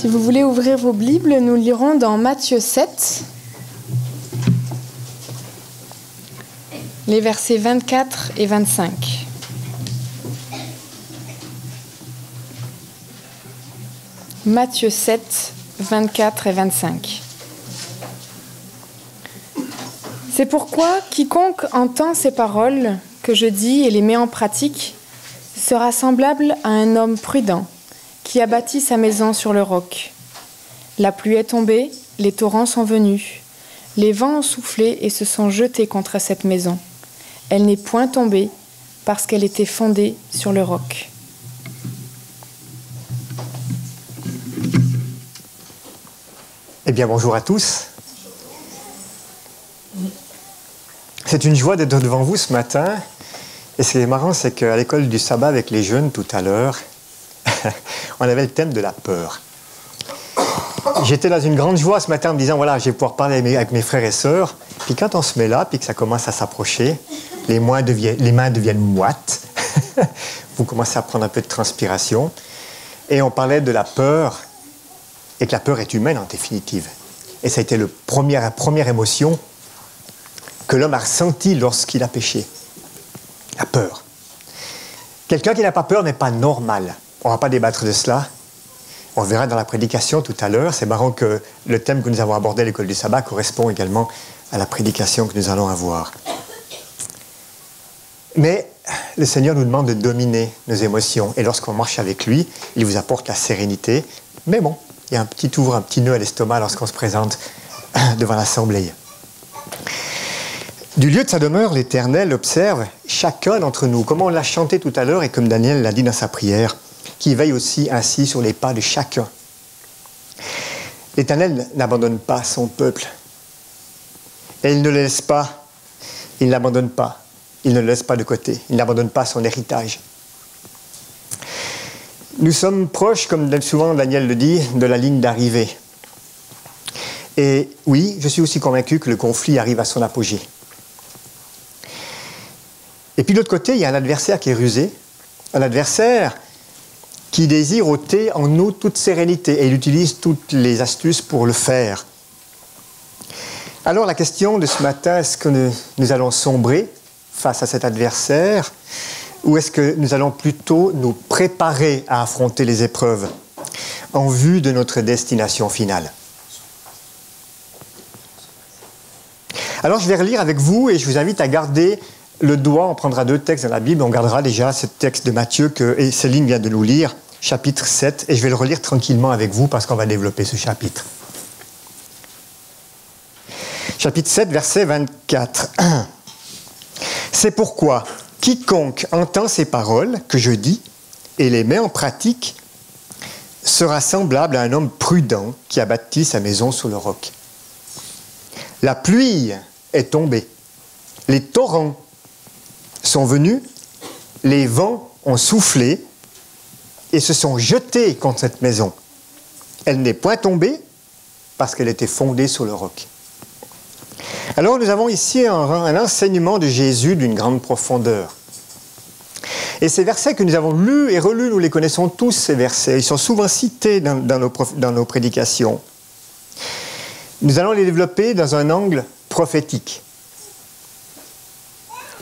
Si vous voulez ouvrir vos Bibles, nous lirons dans Matthieu 7, les versets 24 et 25. Matthieu 7, 24 et 25. C'est pourquoi quiconque entend ces paroles que je dis et les met en pratique sera semblable à un homme prudent qui a bâti sa maison sur le roc. La pluie est tombée, les torrents sont venus, les vents ont soufflé et se sont jetés contre cette maison. Elle n'est point tombée parce qu'elle était fondée sur le roc. Eh bien, bonjour à tous. C'est une joie d'être devant vous ce matin. Et ce qui est marrant, c'est qu'à l'école du sabbat avec les jeunes tout à l'heure, on avait le thème de la peur. J'étais dans une grande joie ce matin en me disant, voilà, je vais pouvoir parler avec mes frères et sœurs. Puis quand on se met là, puis que ça commence à s'approcher, les mains deviennent moites. Vous commencez à prendre un peu de transpiration. Et on parlait de la peur, et que la peur est humaine en définitive. Et ça a été la première émotion que l'homme a ressentie lorsqu'il a péché. La peur. Quelqu'un qui n'a pas peur n'est pas normal. On ne va pas débattre de cela. On verra dans la prédication tout à l'heure. C'est marrant que le thème que nous avons abordé à l'école du sabbat correspond également à la prédication que nous allons avoir. Mais le Seigneur nous demande de dominer nos émotions. Et lorsqu'on marche avec lui, il vous apporte la sérénité. Mais bon, il y a un petit nœud à l'estomac lorsqu'on se présente devant l'assemblée. Du lieu de sa demeure, l'Éternel observe chacun d'entre nous, comme on l'a chanté tout à l'heure et comme Daniel l'a dit dans sa prière, qui veille aussi ainsi sur les pas de chacun. L'Éternel n'abandonne pas son peuple. Et il ne le laisse pas, il ne l'abandonne pas, il ne le laisse pas de côté, il n'abandonne pas son héritage. Nous sommes proches, comme souvent Daniel le dit, de la ligne d'arrivée. Et oui, je suis aussi convaincu que le conflit arrive à son apogée. Et puis de l'autre côté, il y a un adversaire qui est rusé, un adversaire qui désire ôter en nous toute sérénité, et il utilise toutes les astuces pour le faire. Alors la question de ce matin, est-ce que nous allons sombrer face à cet adversaire, ou est-ce que nous allons plutôt nous préparer à affronter les épreuves en vue de notre destination finale? Alors je vais relire avec vous et je vous invite à garder le doigt. On prendra deux textes dans la Bible. On gardera déjà ce texte de Matthieu et Céline vient de nous lire, chapitre 7, et je vais le relire tranquillement avec vous parce qu'on va développer ce chapitre. Chapitre 7, verset 24. C'est pourquoi quiconque entend ces paroles que je dis et les met en pratique sera semblable à un homme prudent qui a bâti sa maison sur le roc. La pluie est tombée, les torrents sont venus, les vents ont soufflé et se sont jetés contre cette maison. Elle n'est point tombée parce qu'elle était fondée sur le roc. Alors nous avons ici un enseignement de Jésus d'une grande profondeur. Et ces versets que nous avons lus et relus, nous les connaissons tous, ces versets. Ils sont souvent cités dans nos prédications. Nous allons les développer dans un angle prophétique.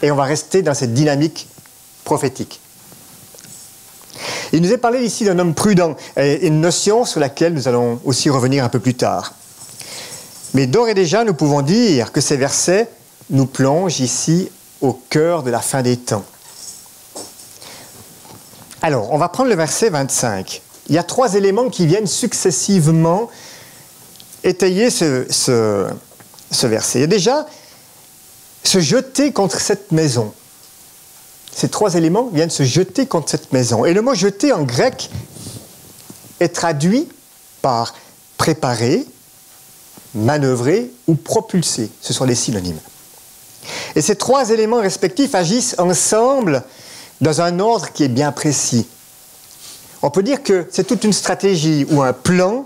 Et on va rester dans cette dynamique prophétique. Il nous est parlé ici d'un homme prudent, une notion sur laquelle nous allons aussi revenir un peu plus tard. Mais d'ores et déjà, nous pouvons dire que ces versets nous plongent ici au cœur de la fin des temps. Alors, on va prendre le verset 25. Il y a trois éléments qui viennent successivement étayer ce verset. Il y a déjà se jeter contre cette maison. Ces trois éléments viennent se jeter contre cette maison. Et le mot « jeter » en grec est traduit par « préparer », manœuvrer ou propulser. Ce sont les synonymes. Et ces trois éléments respectifs agissent ensemble dans un ordre qui est bien précis. On peut dire que c'est toute une stratégie ou un plan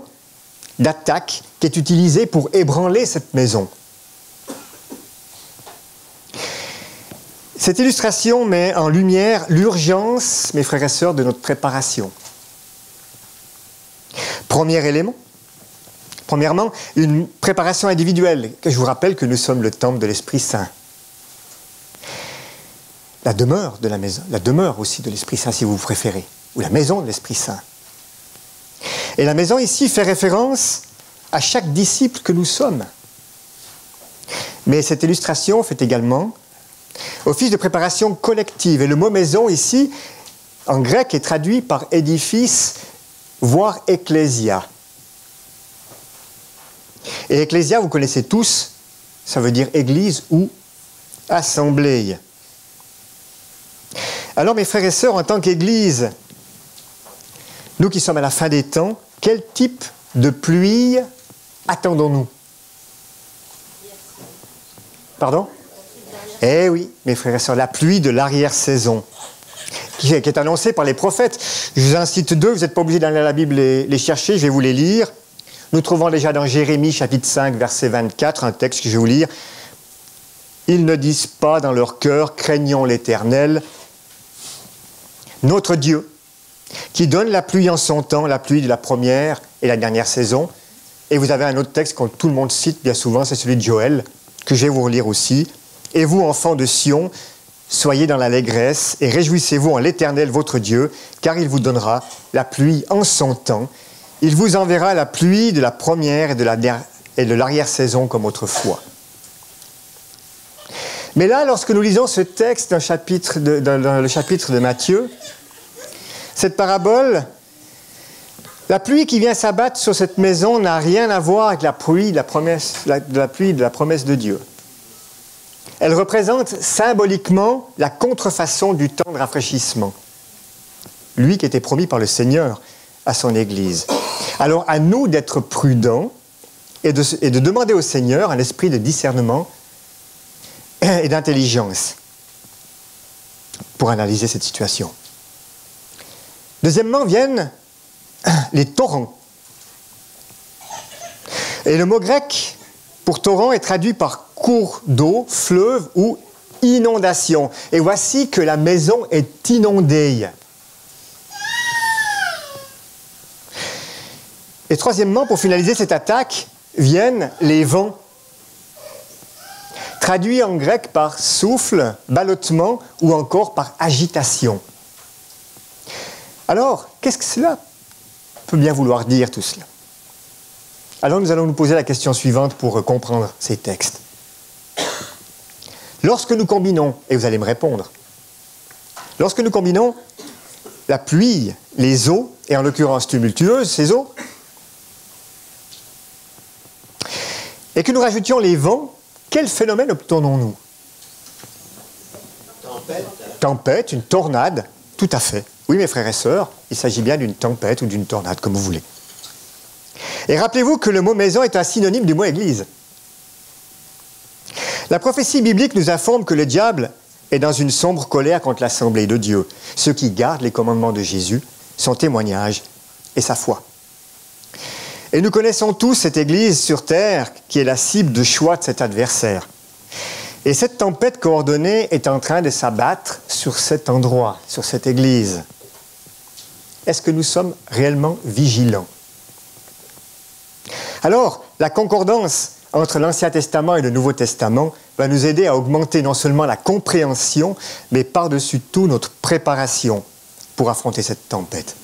d'attaque qui est utilisé pour ébranler cette maison. Cette illustration met en lumière l'urgence, mes frères et sœurs, de notre préparation. Premier élément. Premièrement, une préparation individuelle. Je vous rappelle que nous sommes le temple de l'Esprit Saint. La demeure de la maison, la demeure aussi de l'Esprit Saint si vous préférez, ou la maison de l'Esprit Saint. Et la maison ici fait référence à chaque disciple que nous sommes. Mais cette illustration fait également office de préparation collective. Et le mot maison ici, en grec, est traduit par édifice, voire ecclésia. Et ecclésia, vous connaissez tous, ça veut dire église ou assemblée. Alors mes frères et sœurs, en tant qu'Église, nous qui sommes à la fin des temps, quel type de pluie attendons-nous? Pardon? Eh oui, mes frères et sœurs, la pluie de l'arrière-saison, qui est annoncée par les prophètes. Je vous en cite deux, vous n'êtes pas obligés d'aller à la Bible les chercher, je vais vous les lire. Nous trouvons déjà dans Jérémie, chapitre 5, verset 24, un texte que je vais vous lire. « Ils ne disent pas dans leur cœur, craignons l'Éternel, notre Dieu, qui donne la pluie en son temps, la pluie de la première et la dernière saison. » Et vous avez un autre texte que tout le monde cite bien souvent, c'est celui de Joël, que je vais vous relire aussi. « Et vous, enfants de Sion, soyez dans l'allégresse et réjouissez-vous en l'Éternel votre Dieu, car il vous donnera la pluie en son temps. Il vous enverra la pluie de la première et de l'arrière-saison comme autrefois. » Mais là, lorsque nous lisons ce texte dans le chapitre de Matthieu, cette parabole, la pluie qui vient s'abattre sur cette maison n'a rien à voir avec la pluie de la promesse de Dieu. Elle représente symboliquement la contrefaçon du temps de rafraîchissement. Lui qui était promis par le Seigneur à son Église. Alors à nous d'être prudents et de demander au Seigneur un esprit de discernement et d'intelligence pour analyser cette situation. Deuxièmement viennent les torrents. Et le mot grec pour torrent est traduit par cours d'eau, fleuve ou inondation. Et voici que la maison est inondée. Et troisièmement, pour finaliser cette attaque, viennent les vents. Traduit en grec par souffle, ballottement ou encore par agitation. Alors, qu'est-ce que cela peut bien vouloir dire tout cela? Alors nous allons nous poser la question suivante pour comprendre ces textes. Lorsque nous combinons, et vous allez me répondre, lorsque nous combinons la pluie, les eaux, et en l'occurrence tumultueuses, ces eaux, et que nous rajoutions les vents, quel phénomène obtenons-nous? Tempête, une tornade, tout à fait. Oui, mes frères et sœurs, il s'agit bien d'une tempête ou d'une tornade, comme vous voulez. Et rappelez-vous que le mot maison est un synonyme du mot église. La prophétie biblique nous informe que le diable est dans une sombre colère contre l'assemblée de Dieu, ceux qui gardent les commandements de Jésus, son témoignage et sa foi. Et nous connaissons tous cette Église sur terre qui est la cible de choix de cet adversaire. Et cette tempête coordonnée est en train de s'abattre sur cet endroit, sur cette Église. Est-ce que nous sommes réellement vigilants? Alors, la concordance entre l'Ancien Testament et le Nouveau Testament va nous aider à augmenter non seulement la compréhension, mais par-dessus tout notre préparation pour affronter cette tempête.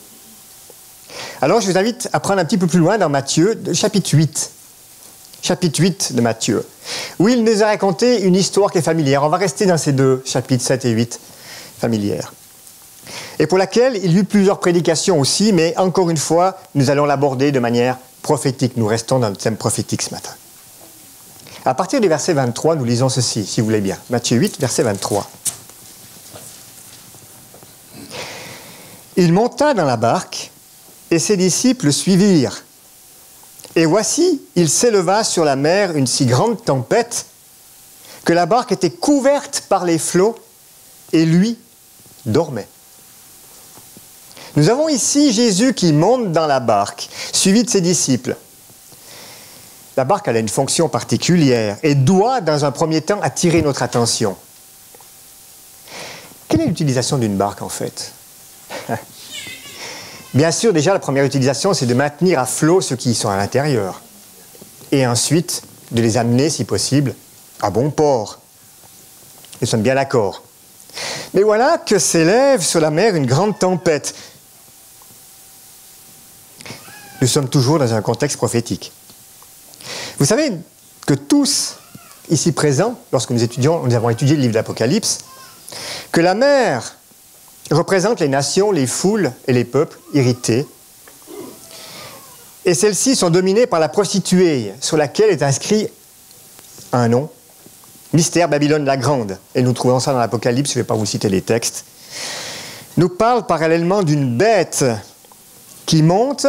Alors, je vous invite à prendre un petit peu plus loin dans Matthieu, chapitre 8. Chapitre 8 de Matthieu, où il nous a raconté une histoire qui est familière. On va rester dans ces deux chapitres 7 et 8 familières. Et pour laquelle il y eut plusieurs prédications aussi, mais encore une fois, nous allons l'aborder de manière prophétique. Nous restons dans le thème prophétique ce matin. À partir du verset 23, nous lisons ceci, si vous voulez bien. Matthieu 8, verset 23. Il monta dans la barque, et ses disciples le suivirent. Et voici, il s'éleva sur la mer une si grande tempête que la barque était couverte par les flots et lui dormait. Nous avons ici Jésus qui monte dans la barque, suivi de ses disciples. La barque elle a une fonction particulière et doit, dans un premier temps, attirer notre attention. Quelle est l'utilisation d'une barque, en fait? Bien sûr, déjà, la première utilisation, c'est de maintenir à flot ceux qui sont à l'intérieur. Et ensuite, de les amener, si possible, à bon port. Nous sommes bien d'accord. Mais voilà que s'élève sur la mer une grande tempête. Nous sommes toujours dans un contexte prophétique. Vous savez que tous, ici présents, lorsque nous avons étudié le livre d'Apocalypse, que la mer représente les nations, les foules et les peuples irrités. Et celles-ci sont dominées par la prostituée, sur laquelle est inscrit un nom, Mystère Babylone la Grande. Et nous trouvons ça dans l'Apocalypse, je ne vais pas vous citer les textes. Nous parle parallèlement d'une bête qui monte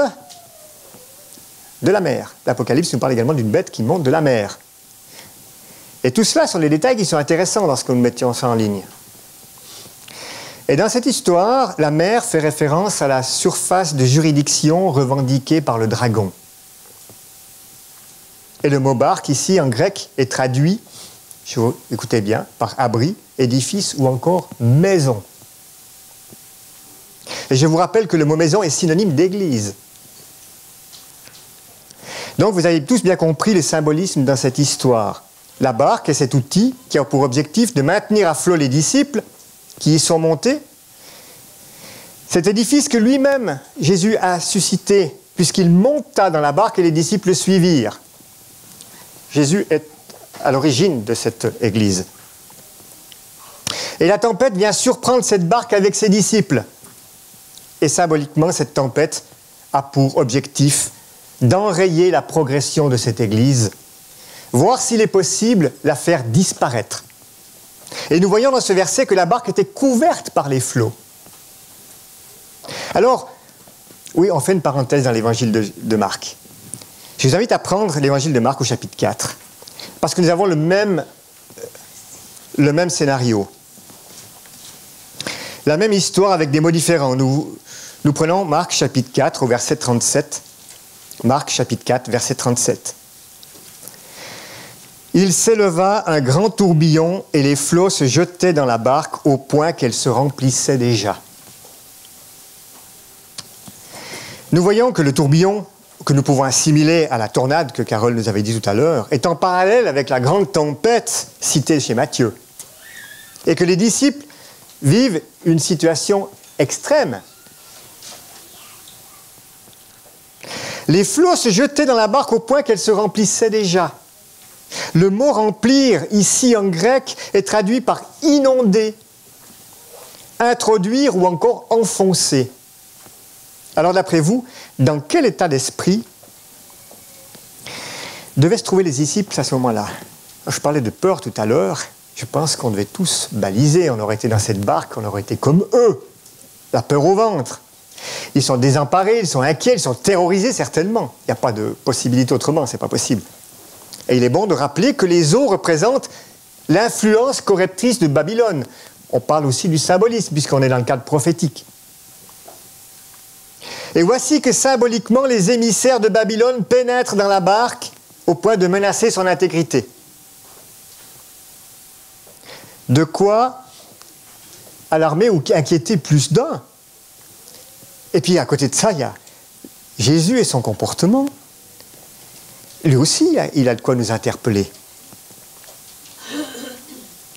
de la mer. L'Apocalypse nous parle également d'une bête qui monte de la mer. Et tout cela sont des détails qui sont intéressants lorsque nous mettions ça en ligne. Et dans cette histoire, la mer fait référence à la surface de juridiction revendiquée par le dragon. Et le mot barque, ici, en grec, est traduit, écoutez bien, par abri, édifice ou encore maison. Et je vous rappelle que le mot maison est synonyme d'église. Donc vous avez tous bien compris le symbolisme dans cette histoire. La barque est cet outil qui a pour objectif de maintenir à flot les disciples qui y sont montés. Cet édifice que lui-même, Jésus a suscité, puisqu'il monta dans la barque et les disciples le suivirent. Jésus est à l'origine de cette église. Et la tempête vient surprendre cette barque avec ses disciples. Et symboliquement, cette tempête a pour objectif d'enrayer la progression de cette église, voir s'il est possible la faire disparaître. Et nous voyons dans ce verset que la barque était couverte par les flots. Alors, oui, on fait une parenthèse dans l'évangile de Marc. Je vous invite à prendre l'évangile de Marc au chapitre 4, parce que nous avons le même scénario. La même histoire avec des mots différents. Nous prenons Marc chapitre 4 au verset 37. Marc chapitre 4, verset 37. Il s'éleva un grand tourbillon et les flots se jetaient dans la barque au point qu'elle se remplissait déjà. Nous voyons que le tourbillon, que nous pouvons assimiler à la tornade que Carole nous avait dit tout à l'heure, est en parallèle avec la grande tempête citée chez Matthieu. Et que les disciples vivent une situation extrême. Les flots se jetaient dans la barque au point qu'elle se remplissait déjà. Le mot « remplir » ici en grec est traduit par « inonder »,« introduire » ou encore « enfoncer ». Alors d'après vous, dans quel état d'esprit devaient se trouver les disciples à ce moment-là? Je parlais de peur tout à l'heure. Je pense qu'on devait tous baliser. On aurait été dans cette barque, on aurait été comme eux, la peur au ventre. Ils sont désemparés, ils sont inquiets, ils sont terrorisés certainement. Il n'y a pas de possibilité autrement, c'est pas possible. Et il est bon de rappeler que les eaux représentent l'influence corruptrice de Babylone. On parle aussi du symbolisme, puisqu'on est dans le cadre prophétique. Et voici que symboliquement, les émissaires de Babylone pénètrent dans la barque au point de menacer son intégrité. De quoi alarmer ou inquiéter plus d'un. Et puis à côté de ça, il y a Jésus et son comportement. Lui aussi, il a de quoi nous interpeller.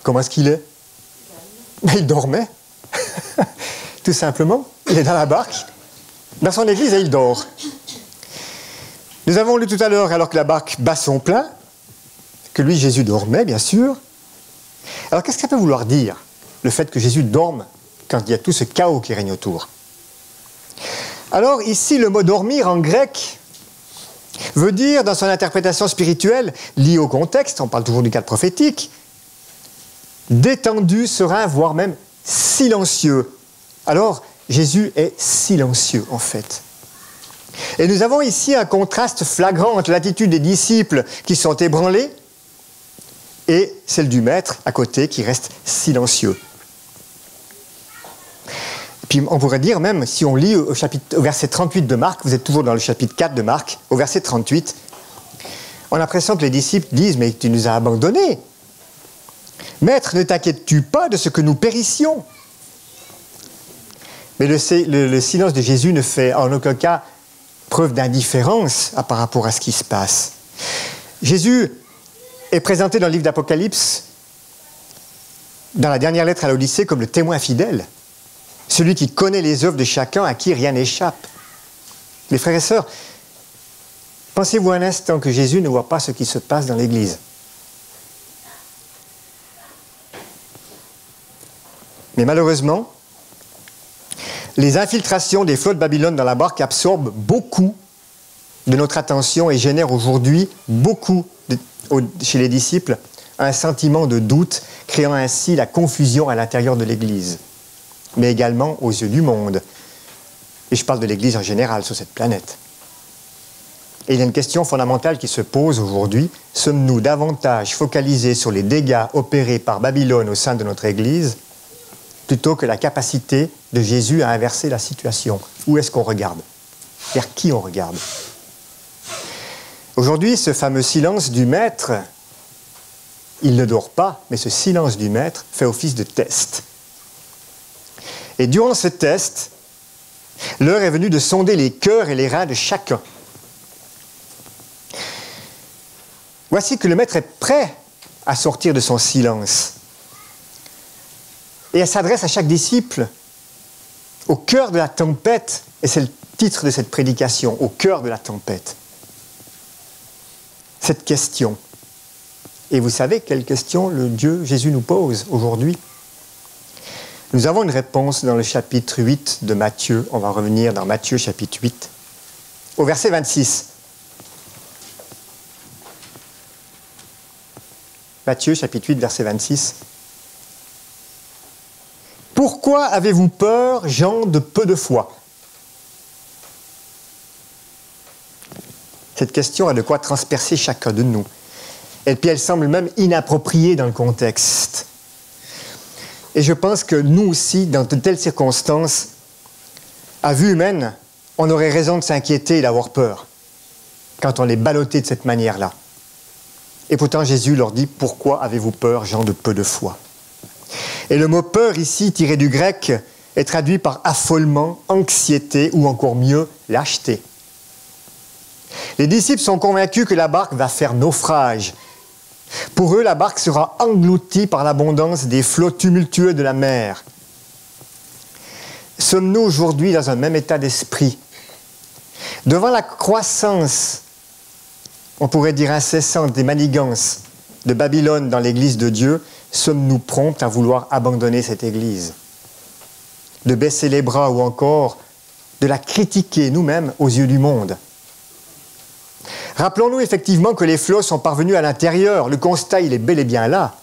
Comment est-ce qu'il est? Il dormait. Tout simplement. Il est dans la barque. Dans son église, et il dort. Nous avons lu tout à l'heure, alors que la barque bat son plein, que lui, Jésus, dormait, bien sûr. Alors, qu'est-ce que ça peut vouloir dire, le fait que Jésus dorme quand il y a tout ce chaos qui règne autour? Alors, ici, le mot « dormir » en grec veut dire, dans son interprétation spirituelle, liée au contexte, on parle toujours du cadre prophétique, détendu, serein, voire même silencieux. Alors, Jésus est silencieux, en fait. Et nous avons ici un contraste flagrant entre l'attitude des disciples qui sont ébranlés et celle du maître à côté qui reste silencieux. Puis on pourrait dire même, si on lit au verset 38 de Marc, vous êtes toujours dans le chapitre 4 de Marc, au verset 38, on a l'impression que les disciples disent « Mais tu nous as abandonnés. Maître, ne t'inquiètes-tu pas de ce que nous périssions ?» Mais le silence de Jésus ne fait en aucun cas preuve d'indifférence par rapport à ce qui se passe. Jésus est présenté dans le livre d'Apocalypse, dans la dernière lettre à l'Odyssée, comme le témoin fidèle, celui qui connaît les œuvres de chacun, à qui rien n'échappe. Mes frères et sœurs, pensez-vous un instant que Jésus ne voit pas ce qui se passe dans l'Église? Mais malheureusement, les infiltrations des flots de Babylone dans la barque absorbent beaucoup de notre attention et génèrent aujourd'hui beaucoup, chez les disciples, un sentiment de doute, créant ainsi la confusion à l'intérieur de l'Église, mais également aux yeux du monde. Et je parle de l'Église en général sur cette planète. Et il y a une question fondamentale qui se pose aujourd'hui. Sommes-nous davantage focalisés sur les dégâts opérés par Babylone au sein de notre Église plutôt que la capacité de Jésus à inverser la situation? Où est-ce qu'on regarde? Vers qui on regarde? Aujourd'hui, ce fameux silence du Maître, il ne dort pas, mais ce silence du Maître fait office de test. Et durant ce test, l'heure est venue de sonder les cœurs et les reins de chacun. Voici que le Maître est prêt à sortir de son silence. Et elle s'adresse à chaque disciple au cœur de la tempête, et c'est le titre de cette prédication, au cœur de la tempête. Cette question. Et vous savez quelle question le Dieu Jésus nous pose aujourd'hui? Nous avons une réponse dans le chapitre 8 de Matthieu. On va revenir dans Matthieu chapitre 8, au verset 26. Matthieu chapitre 8, verset 26. Pourquoi avez-vous peur, gens de peu de foi? Cette question a de quoi transpercer chacun de nous. Et puis elle semble même inappropriée dans le contexte. Et je pense que nous aussi, dans de telles circonstances, à vue humaine, on aurait raison de s'inquiéter et d'avoir peur quand on est ballotté de cette manière-là. Et pourtant Jésus leur dit « Pourquoi avez-vous peur, gens de peu de foi ?» Et le mot « peur » ici, tiré du grec, est traduit par affolement, anxiété ou encore mieux, lâcheté. Les disciples sont convaincus que la barque va faire naufrage. Pour eux, la barque sera engloutie par l'abondance des flots tumultueux de la mer. Sommes-nous aujourd'hui dans un même état d'esprit? Devant la croissance, on pourrait dire incessante, des manigances de Babylone dans l'Église de Dieu, sommes-nous prompts à vouloir abandonner cette Église? De baisser les bras ou encore de la critiquer nous-mêmes aux yeux du monde? Rappelons-nous effectivement que les flots sont parvenus à l'intérieur. Le constat, il est bel et bien là.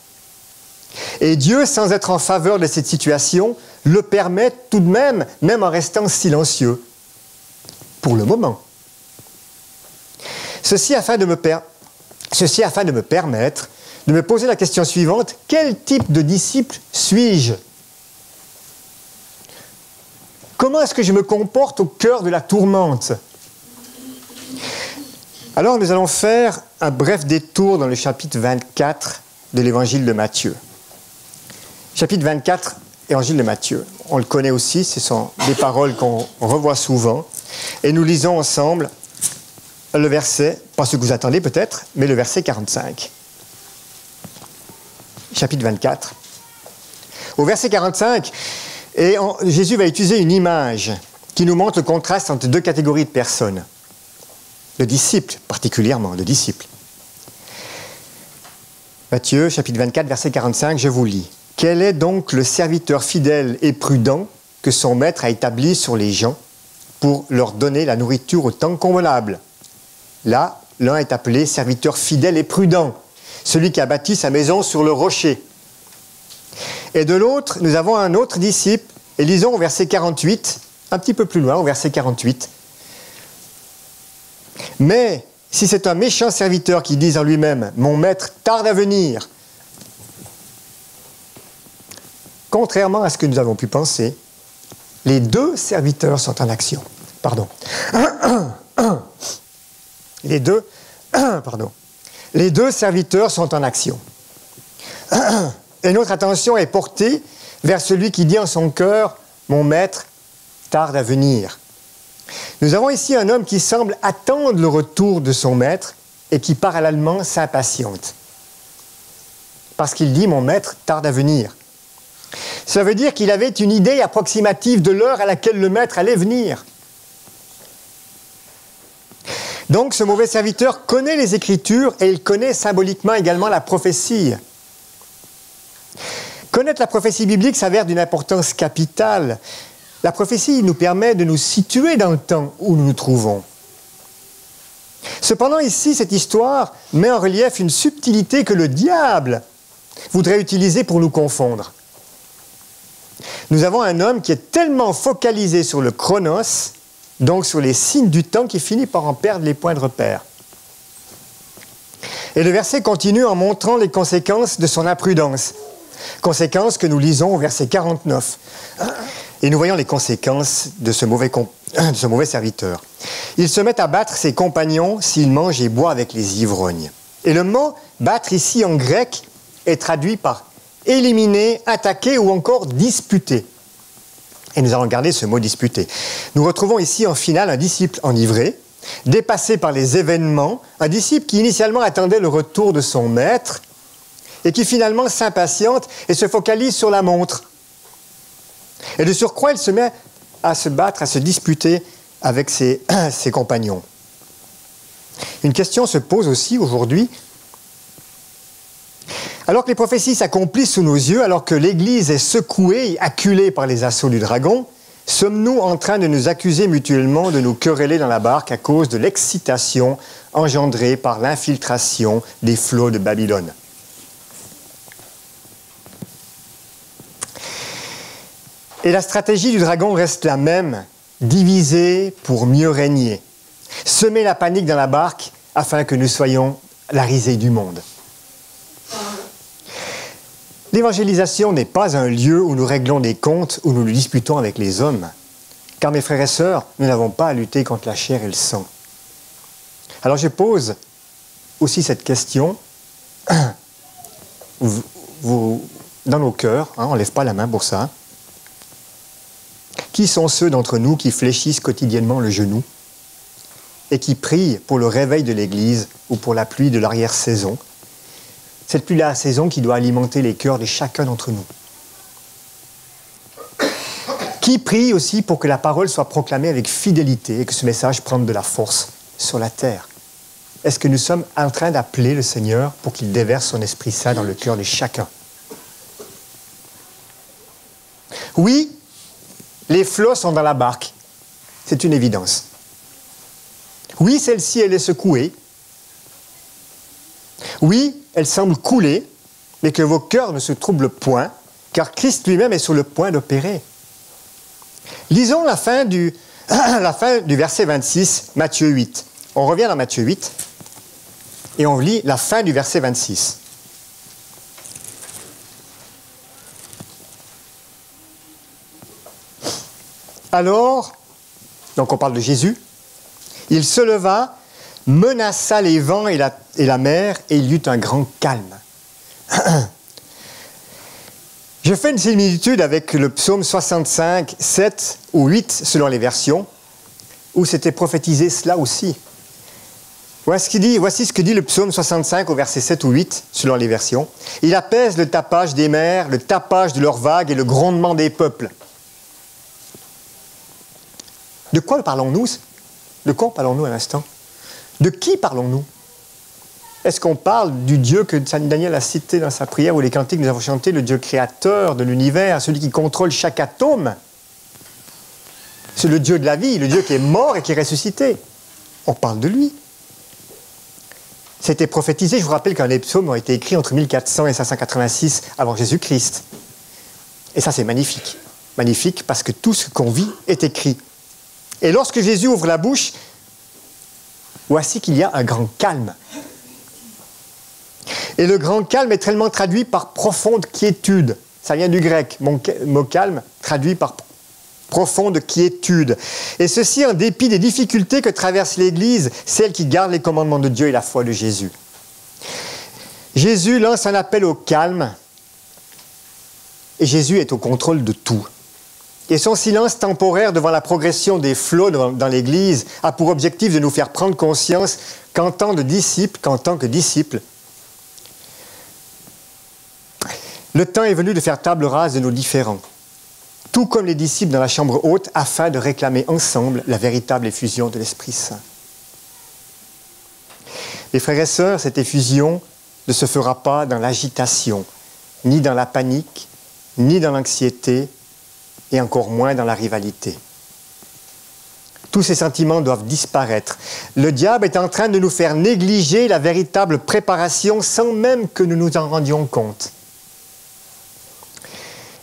Et Dieu, sans être en faveur de cette situation, le permet tout de même en restant silencieux. Pour le moment. Ceci afin de me permettre de me poser la question suivante. Quel type de disciple suis-je? Comment est-ce que je me comporte au cœur de la tourmente? Alors nous allons faire un bref détour dans le chapitre 24 de l'évangile de Matthieu. Chapitre 24, évangile de Matthieu. On le connaît aussi, ce sont des paroles qu'on revoit souvent. Et nous lisons ensemble le verset, pas ce que vous attendez peut-être, mais le verset 45. Chapitre 24. Au verset 45, Jésus va utiliser une image qui nous montre le contraste entre deux catégories de personnes. De disciples, particulièrement, de disciples. Matthieu, chapitre 24, verset 45, je vous lis. « Quel est donc le serviteur fidèle et prudent que son maître a établi sur les gens pour leur donner la nourriture au temps convenable ?» Là, l'un est appelé serviteur fidèle et prudent, celui qui a bâti sa maison sur le rocher. Et de l'autre, nous avons un autre disciple, et lisons au verset 48, un petit peu plus loin, au verset 48. « Mais si c'est un méchant serviteur qui dit en lui-même « Mon maître tarde à venir », contrairement à ce que nous avons pu penser, les deux serviteurs sont en action. Pardon. Les deux serviteurs sont en action. Et notre attention est portée vers celui qui dit en son cœur « Mon maître tarde à venir. Nous avons ici un homme qui semble attendre le retour de son maître et qui parallèlement s'impatiente. Parce qu'il dit « Mon maître tarde à venir ». Ça veut dire qu'il avait une idée approximative de l'heure à laquelle le maître allait venir. Donc ce mauvais serviteur connaît les Écritures et il connaît symboliquement également la prophétie. Connaître la prophétie biblique s'avère d'une importance capitale. La prophétie nous permet de nous situer dans le temps où nous nous trouvons. Cependant, ici, cette histoire met en relief une subtilité que le diable voudrait utiliser pour nous confondre. Nous avons un homme qui est tellement focalisé sur le chronos, donc sur les signes du temps, qu'il finit par en perdre les points de repère. Et le verset continue en montrant les conséquences de son imprudence. Conséquences que nous lisons au verset 49. Et nous voyons les conséquences de ce mauvais serviteur. Il se met à battre ses compagnons s'il mange et boit avec les ivrognes. Et le mot « battre » ici en grec est traduit par « éliminer »,« attaquer » ou encore « disputer ». Et nous allons regarder ce mot « disputer ». Nous retrouvons ici en finale un disciple enivré, dépassé par les événements, un disciple qui initialement attendait le retour de son maître et qui finalement s'impatiente et se focalise sur la montre. Et de surcroît, il se met à se battre, à se disputer avec ses compagnons. Une question se pose aussi aujourd'hui. Alors que les prophéties s'accomplissent sous nos yeux, alors que l'Église est secouée et acculée par les assauts du dragon, sommes-nous en train de nous accuser mutuellement de nous quereller dans la barque à cause de l'excitation engendrée par l'infiltration des flots de Babylone? Et la stratégie du dragon reste la même, diviser pour mieux régner. Semer la panique dans la barque afin que nous soyons la risée du monde. L'évangélisation n'est pas un lieu où nous réglons des comptes, où nous nous disputons avec les hommes. Car mes frères et sœurs, nous n'avons pas à lutter contre la chair et le sang. Alors je pose aussi cette question dans nos cœurs, on ne lève pas la main pour ça. Qui sont ceux d'entre nous qui fléchissent quotidiennement le genou et qui prient pour le réveil de l'Église ou pour la pluie de l'arrière-saison? Cette pluie de la saison qui doit alimenter les cœurs de chacun d'entre nous. Qui prie aussi pour que la parole soit proclamée avec fidélité et que ce message prenne de la force sur la terre? Est-ce que nous sommes en train d'appeler le Seigneur pour qu'il déverse son Esprit Saint dans le cœur de chacun? Oui, les flots sont dans la barque. C'est une évidence. Oui, celle-ci, elle est secouée. Oui, elle semble couler, mais que vos cœurs ne se troublent point, car Christ lui-même est sur le point d'opérer. Lisons la fin du verset 26, Matthieu 8. On revient dans Matthieu 8, et on lit la fin du verset 26. Alors, donc on parle de Jésus, il se leva, menaça les vents et la mer, et il y eut un grand calme. Je fais une similitude avec le psaume 65, 7 ou 8, selon les versions, où c'était prophétisé cela aussi. Voici ce que dit le psaume 65 au verset 7 ou 8, selon les versions. « Il apaise le tapage des mers, le tapage de leurs vagues et le grondement des peuples. » De quoi parlons-nous? De quoi parlons-nous à l'instant? De qui parlons-nous? Est-ce qu'on parle du Dieu que Saint Daniel a cité dans sa prière ou les cantiques que nous avons chantés, le Dieu créateur de l'univers, celui qui contrôle chaque atome? C'est le Dieu de la vie, le Dieu qui est mort et qui est ressuscité. On parle de lui. C'était prophétisé, je vous rappelle qu'un des psaumes ont été écrits entre 1400 et 586 avant Jésus-Christ. Et ça, c'est magnifique. Magnifique parce que tout ce qu'on vit est écrit. Et lorsque Jésus ouvre la bouche, voici qu'il y a un grand calme. Et le grand calme est tellement traduit par profonde quiétude. Ça vient du grec, mot calme, traduit par profonde quiétude. Et ceci en dépit des difficultés que traverse l'Église, celle qui garde les commandements de Dieu et la foi de Jésus. Jésus lance un appel au calme, et Jésus est au contrôle de tout. Et son silence temporaire devant la progression des flots dans l'Église a pour objectif de nous faire prendre conscience qu'en tant que disciples, le temps est venu de faire table rase de nos différends, tout comme les disciples dans la chambre haute, afin de réclamer ensemble la véritable effusion de l'Esprit Saint. Les frères et sœurs, cette effusion ne se fera pas dans l'agitation, ni dans la panique, ni dans l'anxiété, et encore moins dans la rivalité. Tous ces sentiments doivent disparaître. Le diable est en train de nous faire négliger la véritable préparation sans même que nous nous en rendions compte.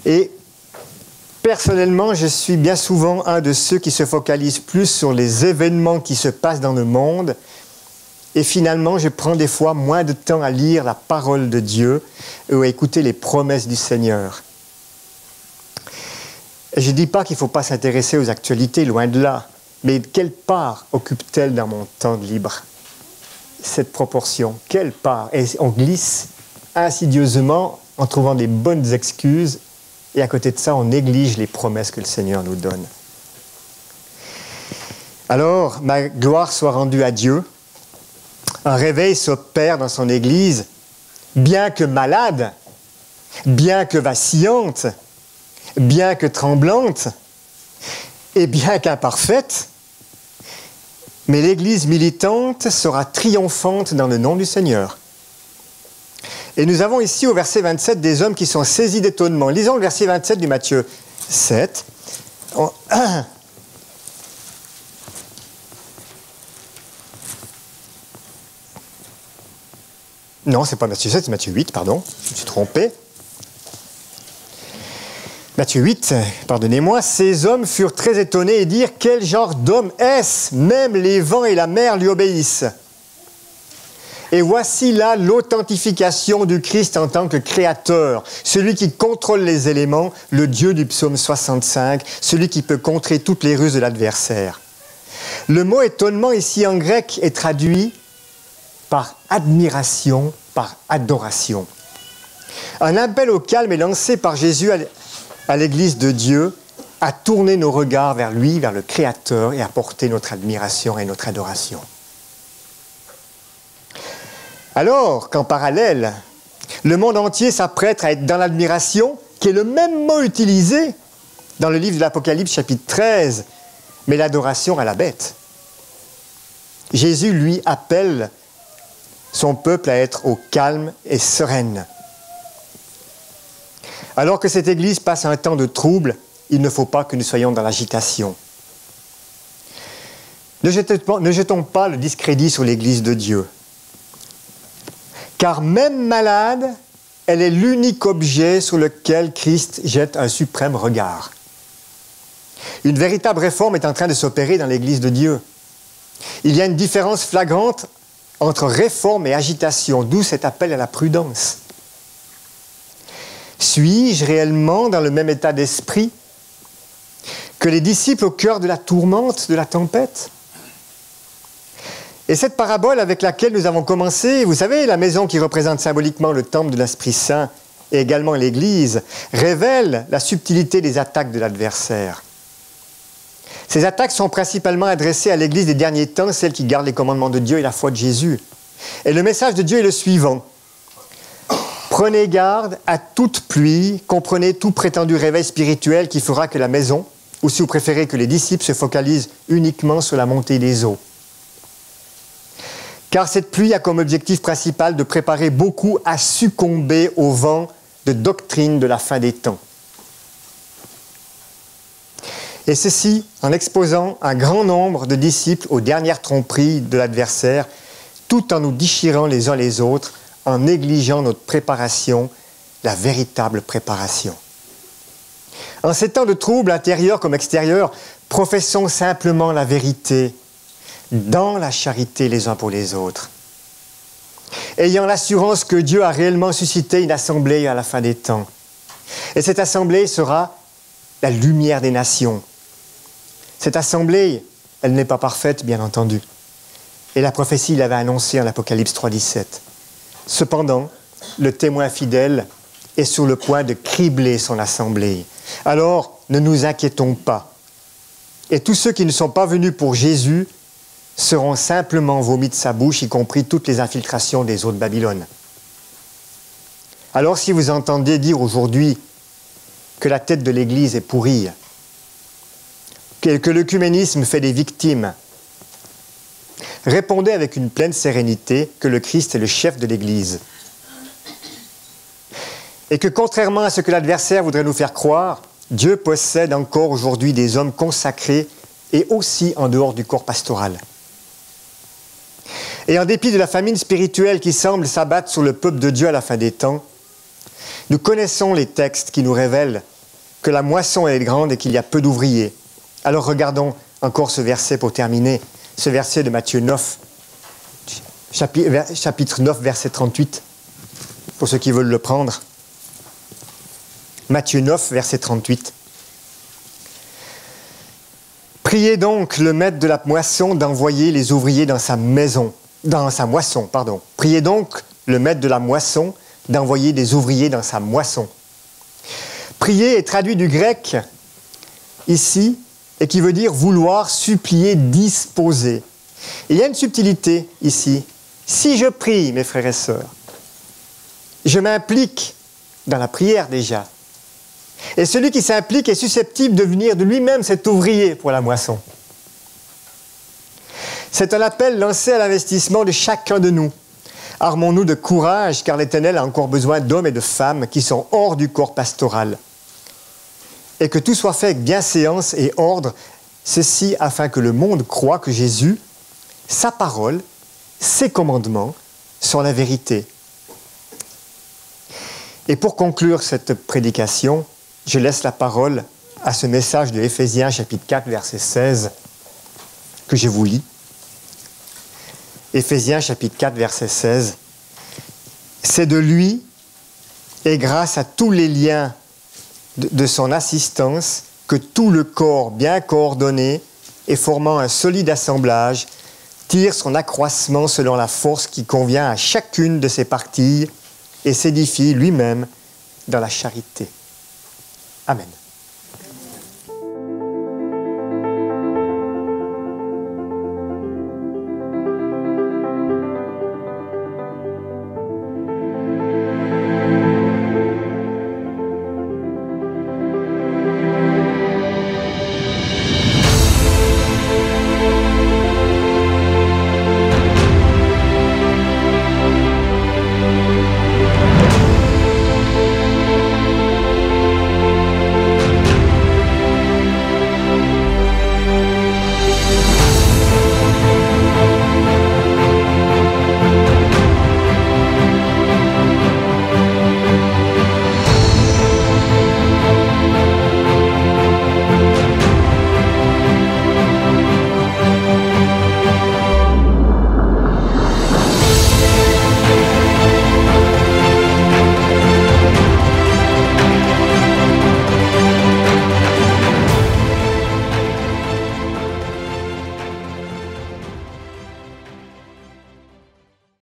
Et personnellement, je suis bien souvent un de ceux qui se focalisent plus sur les événements qui se passent dans le monde. Et finalement, je prends des fois moins de temps à lire la parole de Dieu ou à écouter les promesses du Seigneur. Et je ne dis pas qu'il ne faut pas s'intéresser aux actualités, loin de là. Mais quelle part occupe-t-elle dans mon temps libre? Cette proportion, quelle part? Et on glisse insidieusement en trouvant des bonnes excuses. Et à côté de ça, on néglige les promesses que le Seigneur nous donne. Alors, ma gloire soit rendue à Dieu. Un réveil s'opère dans son Église, bien que malade, bien que vacillante, bien que tremblante, et bien qu'imparfaite, mais l'Église militante sera triomphante dans le nom du Seigneur. Et nous avons ici au verset 27 des hommes qui sont saisis d'étonnement. Lisons le verset 27 du Matthieu 7. Non, c'est pas Matthieu 7, c'est Matthieu 8, pardon. Je me suis trompé. Matthieu 8, pardonnez-moi. Ces hommes furent très étonnés et dirent « Quel genre d'homme est-ce? Même les vents et la mer lui obéissent. » Et voici là l'authentification du Christ en tant que créateur, celui qui contrôle les éléments, le Dieu du psaume 65, celui qui peut contrer toutes les ruses de l'adversaire. Le mot étonnement ici en grec est traduit par admiration, par adoration. Un appel au calme est lancé par Jésus à l'Église de Dieu à tourner nos regards vers lui, vers le Créateur, et à porter notre admiration et notre adoration. Alors qu'en parallèle, le monde entier s'apprête à être dans l'admiration, qui est le même mot utilisé dans le livre de l'Apocalypse chapitre 13, mais l'adoration à la bête. Jésus, lui, appelle son peuple à être au calme et sereine. Alors que cette Église passe un temps de trouble, il ne faut pas que nous soyons dans l'agitation. Ne jetons pas le discrédit sur l'Église de Dieu. Car même malade, elle est l'unique objet sur lequel Christ jette un suprême regard. Une véritable réforme est en train de s'opérer dans l'Église de Dieu. Il y a une différence flagrante entre réforme et agitation, d'où cet appel à la prudence. Suis-je réellement dans le même état d'esprit que les disciples au cœur de la tourmente, de la tempête? Et cette parabole avec laquelle nous avons commencé, vous savez, la maison qui représente symboliquement le temple de l'Esprit Saint et également l'Église, révèle la subtilité des attaques de l'adversaire. Ces attaques sont principalement adressées à l'Église des derniers temps, celle qui garde les commandements de Dieu et la foi de Jésus. Et le message de Dieu est le suivant. Prenez garde à toute pluie, comprenez tout prétendu réveil spirituel qui fera que la maison, ou si vous préférez que les disciples se focalisent uniquement sur la montée des eaux. Car cette pluie a comme objectif principal de préparer beaucoup à succomber au vent de doctrine de la fin des temps. Et ceci en exposant un grand nombre de disciples aux dernières tromperies de l'adversaire, tout en nous déchirant les uns les autres, en négligeant notre préparation, la véritable préparation. En ces temps de troubles intérieurs comme extérieurs, professons simplement la vérité, dans la charité les uns pour les autres, ayant l'assurance que Dieu a réellement suscité une assemblée à la fin des temps. Et cette assemblée sera la lumière des nations. Cette assemblée, elle n'est pas parfaite, bien entendu. Et la prophétie l'avait annoncé en Apocalypse 3,17. Cependant, le témoin fidèle est sur le point de cribler son assemblée. Alors, ne nous inquiétons pas. Et tous ceux qui ne sont pas venus pour Jésus seront simplement vomis de sa bouche, y compris toutes les infiltrations des eaux de Babylone. Alors, si vous entendez dire aujourd'hui que la tête de l'Église est pourrie, que l'œcuménisme fait des victimes, répondez avec une pleine sérénité que le Christ est le chef de l'Église. Et que contrairement à ce que l'adversaire voudrait nous faire croire, Dieu possède encore aujourd'hui des hommes consacrés et aussi en dehors du corps pastoral. Et en dépit de la famine spirituelle qui semble s'abattre sur le peuple de Dieu à la fin des temps, nous connaissons les textes qui nous révèlent que la moisson est grande et qu'il y a peu d'ouvriers. Alors regardons encore ce verset pour terminer, ce verset de Matthieu 9, chapitre 9, verset 38, pour ceux qui veulent le prendre. Matthieu 9, verset 38. Priez donc le maître de la moisson d'envoyer les ouvriers dans sa moisson. Priez donc le maître de la moisson d'envoyer des ouvriers dans sa moisson. Prier est traduit du grec ici et qui veut dire vouloir, supplier, disposer. Il y a une subtilité ici. Si je prie, mes frères et sœurs, je m'implique dans la prière déjà. Et celui qui s'implique est susceptible de devenir de lui-même cet ouvrier pour la moisson. C'est un appel lancé à l'investissement de chacun de nous. Armons-nous de courage, car l'Éternel a encore besoin d'hommes et de femmes qui sont hors du corps pastoral. Et que tout soit fait avec bienséance et ordre, ceci afin que le monde croie que Jésus, sa parole, ses commandements sont la vérité. Et pour conclure cette prédication, je laisse la parole à ce message de Éphésiens chapitre 4, verset 16, que je vous lis. Éphésiens chapitre 4, verset 16. C'est de lui, et grâce à tous les liens de son assistance, que tout le corps bien coordonné et formant un solide assemblage tire son accroissement selon la force qui convient à chacune de ses parties et s'édifie lui-même dans la charité. Amen.